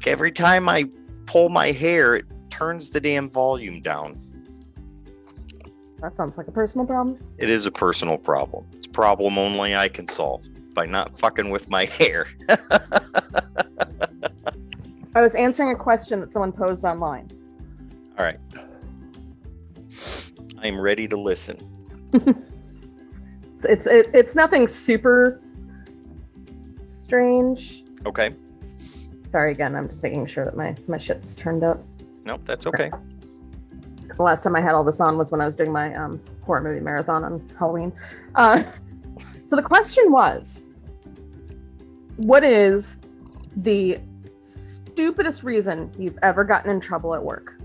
Fuck, every time I pull my hair, it turns the damn volume down. That sounds like a personal problem. It is a personal problem. It's a problem only I can solve by not fucking with my hair. I was answering a question that someone posed online. All right. I'm ready to listen. It's nothing super strange. Okay. Sorry again, I'm just making sure that my shit's turned up. Nope, that's okay. Because the last time I had all this on was when I was doing my horror movie marathon on Halloween. So the question was, what is the stupidest reason you've ever gotten in trouble at work?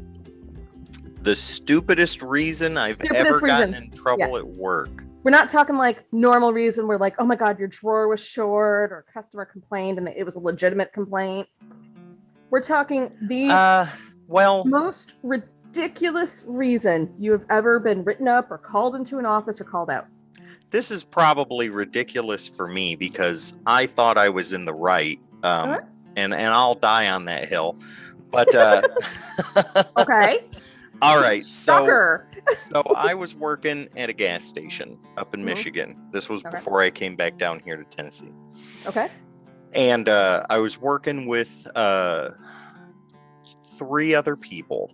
The stupidest reason I've ever gotten in trouble at work. We're not talking like normal reason where like, oh my God, your drawer was short or a customer complained and it was a legitimate complaint. We're talking the most ridiculous reason you have ever been written up or called into an office or called out. This is probably ridiculous for me because I thought I was in the right. And I'll die on that hill. But okay. All right. Shocker. So I was working at a gas station up in Michigan. This was before I came back down here to Tennessee. Okay. And I was working with 3 other people,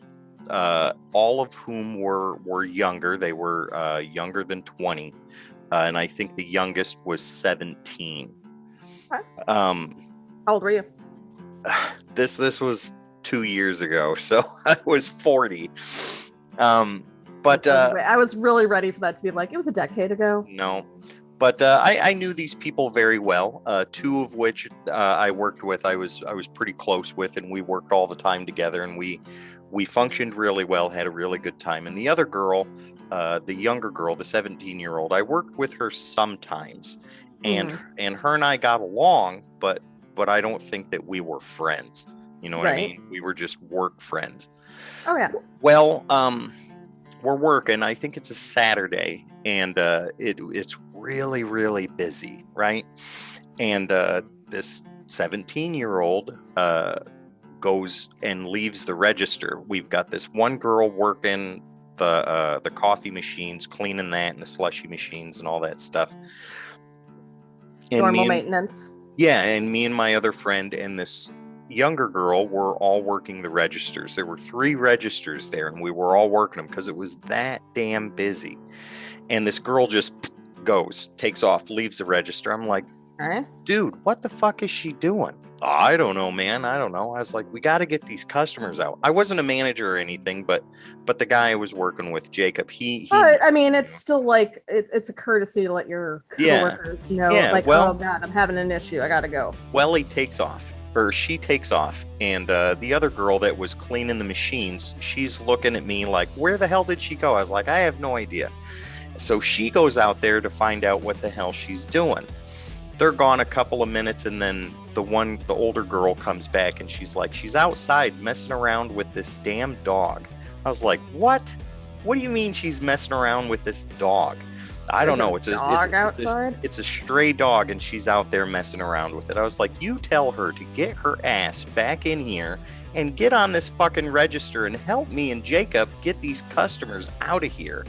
all of whom were younger. They were younger than 20. And I think the youngest was 17. Okay. How old were you? This was 2 years ago, so I was 40. But I was really ready for that to be like, it was a decade ago. No, but I knew these people very well. 2 of which I worked with. I was pretty close with, and we worked all the time together, and we functioned really well, had a really good time. And the other girl, the younger girl, the 17-year-old, I worked with her sometimes, and her and I got along, but I don't think that we were friends. You know what I mean? We were just work friends. Oh yeah. Well, we're working. I think it's a Saturday, and it's really, really busy, right? And this 17-year-old goes and leaves the register. We've got this one girl working the coffee machines, cleaning that, and the slushy machines and all that stuff. And normal maintenance. Yeah, and me and my other friend and this younger girl were all working the registers. There were 3 registers there, and we were all working them because it was that damn busy. And this girl just takes off, leaves the register. I'm like, dude, what the fuck is she doing? Oh, I don't know, man. I don't know. I was like, we got to get these customers out. I wasn't a manager or anything, but the guy I was working with, Jacob, he I mean, it's still like it's a courtesy to let your coworkers know, like, oh God, I'm having an issue. I got to go. Well, he takes off. Or she takes off, and the other girl that was cleaning the machines, she's looking at me like, where the hell did she go? I was like, I have no idea. So she goes out there to find out what the hell she's doing. They're gone a couple of minutes, and then the older girl comes back, and she's like, she's outside messing around with this damn dog. I was like, what? What do you mean she's messing around with this dog? I don't know. It's a stray dog, and she's out there messing around with it. I was like, you tell her to get her ass back in here and get on this fucking register and help me and Jacob get these customers out of here.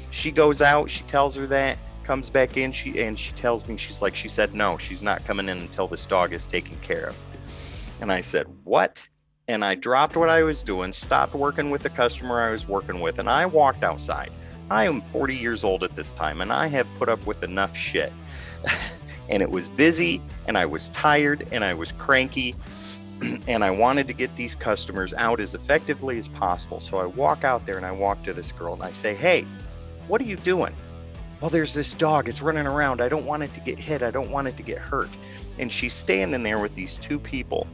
She goes out. She tells her that, comes back in. She tells me, she said, no, she's not coming in until this dog is taken care of. And I said, what? And I dropped what I was doing, stopped working with the customer I was working with, and I walked outside. I am 40 years old at this time, and I have put up with enough shit. And it was busy, and I was tired, and I was cranky, and I wanted to get these customers out as effectively as possible. So I walk out there, and I walk to this girl, and I say, hey, what are you doing? Well, there's this dog. It's running around. I don't want it to get hit. I don't want it to get hurt. And she's standing there with these 2 people.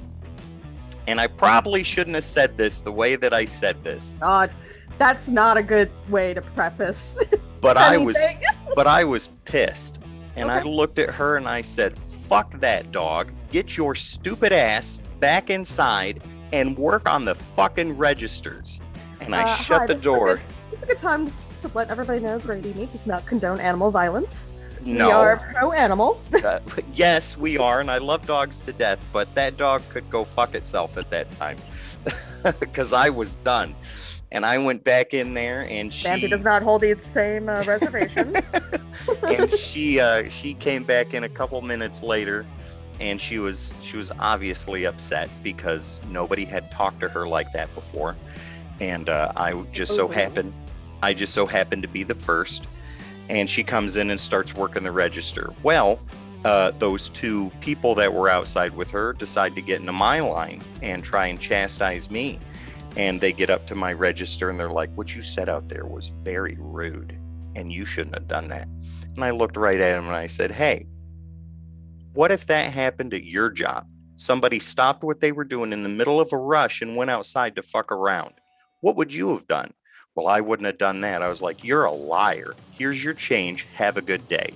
And I probably shouldn't have said this the way that I said this. God. That's not a good way to preface. But I was pissed. And I looked at her and I said, fuck that dog. Get your stupid ass back inside and work on the fucking registers. And I shut the door. It's a good time to let everybody know gradeemeat does not condone animal violence. No. We are pro-animal. Yes, we are, and I love dogs to death, but that dog could go fuck itself at that time because I was done. And I went back in there, and Vampy does not hold these same reservations. And she came back in a couple minutes later, and she was obviously upset because nobody had talked to her like that before, and I just so happened to be the first. And she comes in and starts working the register. Well, those two people that were outside with her decide to get into my line and try and chastise me. And they get up to my register and they're like, what you said out there was very rude and you shouldn't have done that. And I looked right at him and I said, hey, what if that happened at your job? Somebody stopped what they were doing in the middle of a rush and went outside to fuck around. What would you have done? Well, I wouldn't have done that. I was like, you're a liar. Here's your change. Have a good day.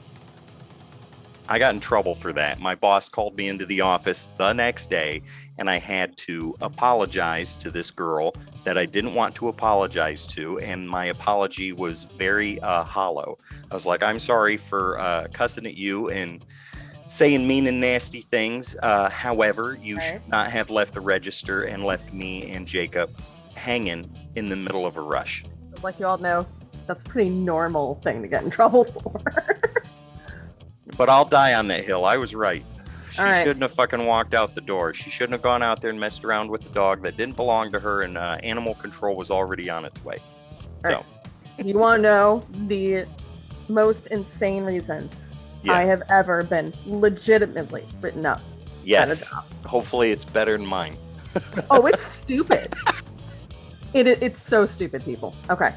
I got in trouble for that. My boss called me into the office the next day, and I had to apologize to this girl that I didn't want to apologize to, and my apology was very hollow. I was like, I'm sorry for cussing at you and saying mean and nasty things. However, you should not have left the register and left me and Jacob hanging in the middle of a rush. Like you all know, that's a pretty normal thing to get in trouble for. But I'll die on that hill. I was right. She shouldn't have fucking walked out the door. She shouldn't have gone out there and messed around with the dog that didn't belong to her, and animal control was already on its way. So, you want to know the most insane reason I have ever been legitimately written up? Yes. Hopefully it's better than mine. Oh, it's stupid. It's so stupid, people. Okay.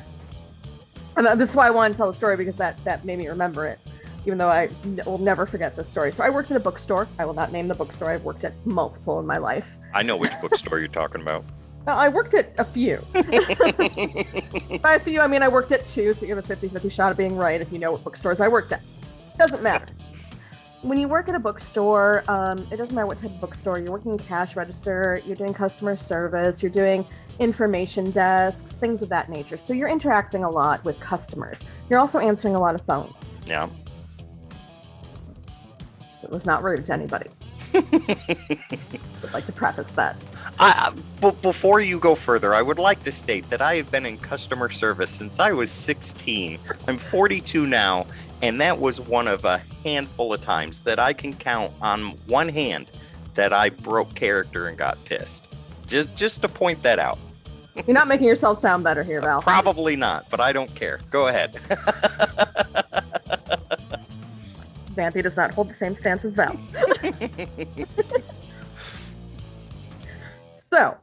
And this is why I wanted to tell the story, because that made me remember it, even though I will never forget this story. So I worked at a bookstore. I will not name the bookstore. I've worked at multiple in my life. I know which bookstore you're talking about. I worked at a few. By a few, I mean I worked at two, so you have a 50-50 shot of being right if you know what bookstores I worked at. Doesn't matter. When you work at a bookstore, it doesn't matter what type of bookstore. You're working cash register, you're doing customer service, you're doing information desks, things of that nature. So you're interacting a lot with customers. You're also answering a lot of phones. Yeah. It was not rude to anybody. I'd like to preface that. But before you go further, I would like to state that I have been in customer service since I was 16. I'm 42 now, and that was one of a handful of times that I can count on one hand that I broke character and got pissed. Just to point that out. You're not making yourself sound better here, Val. Probably not, but I don't care. Go ahead. Vampy does not hold the same stance as Val. So,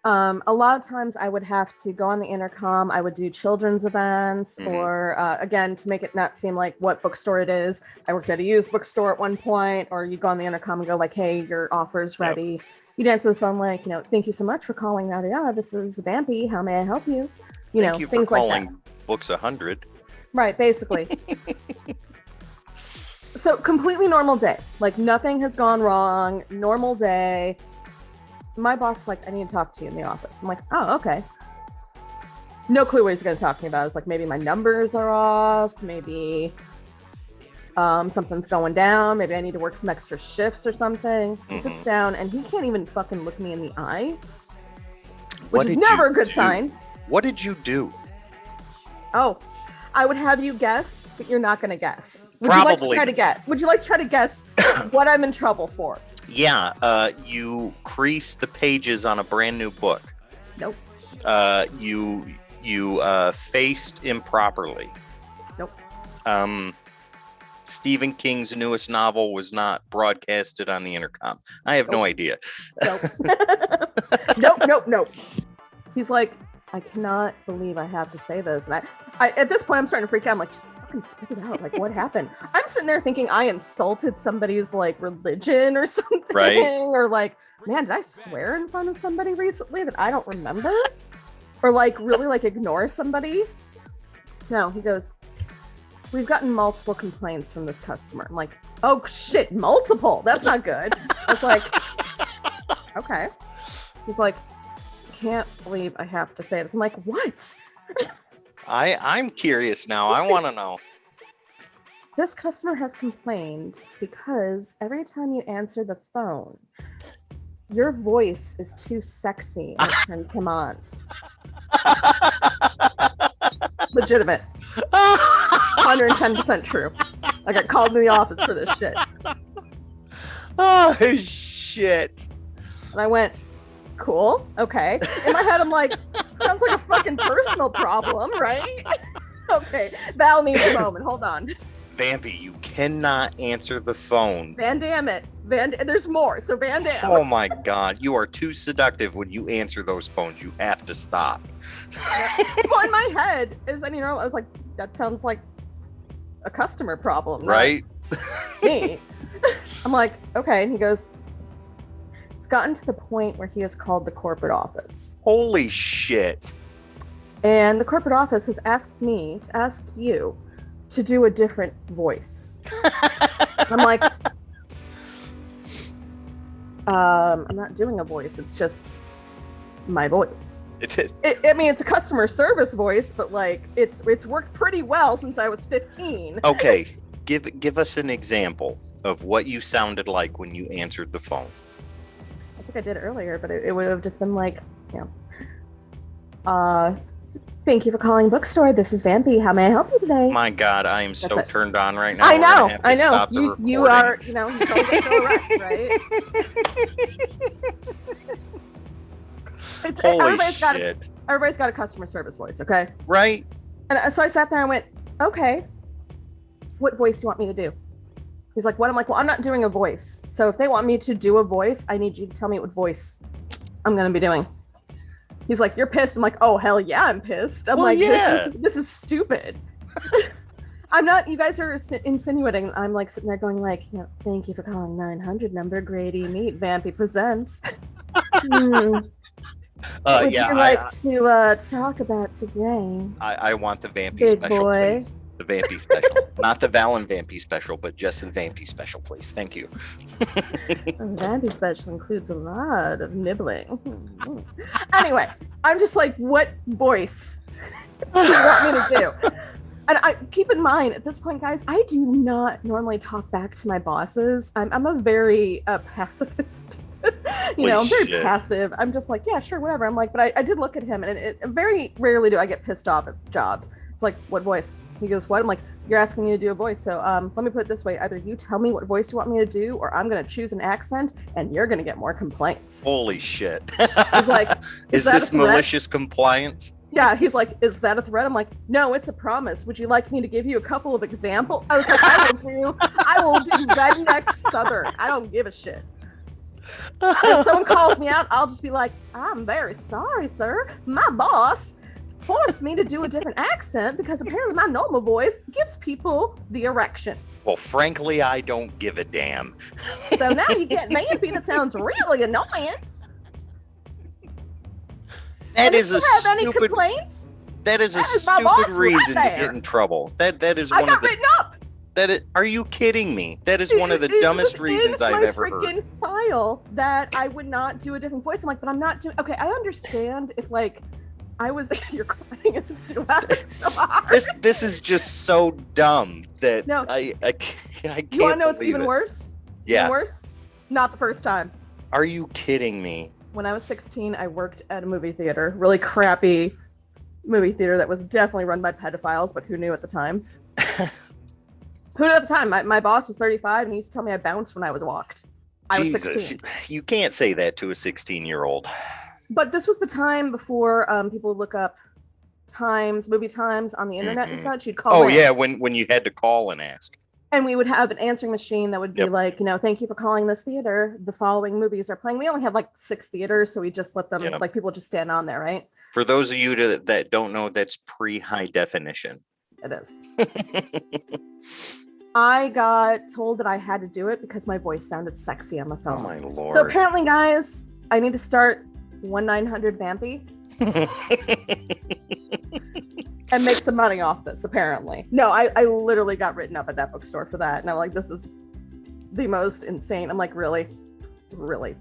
a lot of times I would have to go on the intercom. I would do children's events, or again, to make it not seem like what bookstore it is. I worked at a used bookstore at one point, or you go on the intercom and go like, hey, your offer's ready. Yep. You'd answer the phone like, thank you so much for calling. This is Vampy. How may I help you? Thank you things for calling like that. Books 100. Right, basically. So completely normal day. Like nothing has gone wrong. Normal day. My boss is like, I need to talk to you in the office. I'm like, oh, okay. No clue what he's going to talk to me about. It's like maybe my numbers are off. Maybe something's going down. Maybe I need to work some extra shifts or something. He sits down and he can't even fucking look me in the eye, which is never a good sign. What did you do? Oh, I would have you guess, but you're not going to guess. Would Probably. you like to try to guess? Would you like to try to guess what I'm in trouble for? Yeah, you creased the pages on a brand new book. Nope. You faced improperly. Nope. Stephen King's newest novel was not broadcasted on the intercom. I have no idea. Nope. Nope. He's like, I cannot believe I have to say this. And I at this point, I'm starting to freak out. I'm like, just fucking spit it out. Like, what happened? I'm sitting there thinking I insulted somebody's like religion or something. Right. Or like, man, did I swear in front of somebody recently that I don't remember? Or like really like ignore somebody? No, he goes, we've gotten multiple complaints from this customer. I'm like, oh shit, multiple. That's not good. I was like, okay. He's like, can't believe I have to say this. I'm like, what? I'm curious now. I want to know. This customer has complained because every time you answer the phone, your voice is too sexy and it turns him on. Legitimate. 110% true. I got called to the office for this shit. Oh, shit. And I went, cool, okay. In my head, I'm like, sounds like a fucking personal problem, right? Okay, Val needs a moment. Hold on. Vampy, you cannot answer the phone. Van Dam it. There's more, so Van Dam. Oh my God, you are too seductive when you answer those phones. You have to stop. Well, in my head, I was like, that sounds like a customer problem, right? Me. I'm like, okay. And he goes, it's gotten to the point where he has called the corporate office. Holy shit. And the corporate office has asked me to ask you to do a different voice. I'm like, I'm not doing a voice. It's just my voice. I mean, it's a customer service voice, but like, it's worked pretty well since I was 15. Okay, give us an example of what you sounded like when you answered the phone. I think I did earlier, but it would have just been like, thank you for calling bookstore. This is Vampy. How may I help you today? My God, I am so turned on right now. I know. You are, you totally so right, right? Holy shit. Everybody's got a customer service voice, okay? Right. And so I sat there and went, okay, what voice do you want me to do? He's like, what? I'm like, well, I'm not doing a voice. So if they want me to do a voice, I need you to tell me what voice I'm going to be doing. He's like, you're pissed. I'm like, oh, hell yeah, I'm pissed. I'm like, yeah. This is stupid. I'm not, you guys are insinuating. I'm like sitting there going like, thank you for calling 900 number gradeemeat. Vampy presents. Would you like to talk about today? I want the Vampy Big special, boy. please. The Vampy special. Not the Val and Vampy special, but just the Vampy special, please. Thank you. Vampy special includes a lot of nibbling. Anyway, I'm just like, what voice do you want me to do? And I keep in mind, at this point, guys, I do not normally talk back to my bosses. I'm a very pacifist. I'm very passive. I'm just like, yeah, sure, whatever. I'm like, but I did look at him, and very rarely do I get pissed off at jobs. It's like, what voice? He goes, what? I'm like, you're asking me to do a voice. So let me put it this way. Either you tell me what voice you want me to do, or I'm going to choose an accent, and you're going to get more complaints. Holy shit. He's like, is this malicious compliance? Yeah, he's like, is that a threat? I'm like, no, it's a promise. Would you like me to give you a couple of examples? I was like, I will do redneck Southern. I don't give a shit. If someone calls me out, I'll just be like, I'm very sorry, sir. My boss forced me to do a different accent because apparently my normal voice gives people the erection. Well, frankly, I don't give a damn. So now you get Vampy that sounds really annoying. That is a stupid. Any complaints? That is a stupid reason to get in trouble. That is one of the. I got written up. Are you kidding me? That is one of the dumbest reasons I've ever heard. It's my freaking file that I would not do a different voice. I'm like, but I'm not doing. Okay, I understand if like I was. You're crying. It's too hard. This is just so dumb that no. I can't. You want to know what's even worse? Yeah. Even worse? Not the first time. Are you kidding me? When I was 16, I worked at a movie theater, really crappy movie theater that was definitely run by pedophiles, but who knew at the time? Who knew at the time? My boss was 35 and he used to tell me I bounced when I was walked. I was 16. You can't say that to a 16-year-old. But this was the time before people would look up movie times on the internet and such. You'd call in. Oh, yeah, when you had to call and ask. And we would have an answering machine that would be like, thank you for calling this theater. The following movies are playing. We only had like 6 theaters, so we just let them, like people just stand on there, right? For those of you that don't know, that's pre-high definition. It is. I got told that I had to do it because my voice sounded sexy on the phone. Oh my Lord. So apparently, guys, I need to start 1-900 Vampy. And make some money off this, apparently. No, I literally got written up at that bookstore for that. And I'm like, this is the most insane. I'm like, really? Really?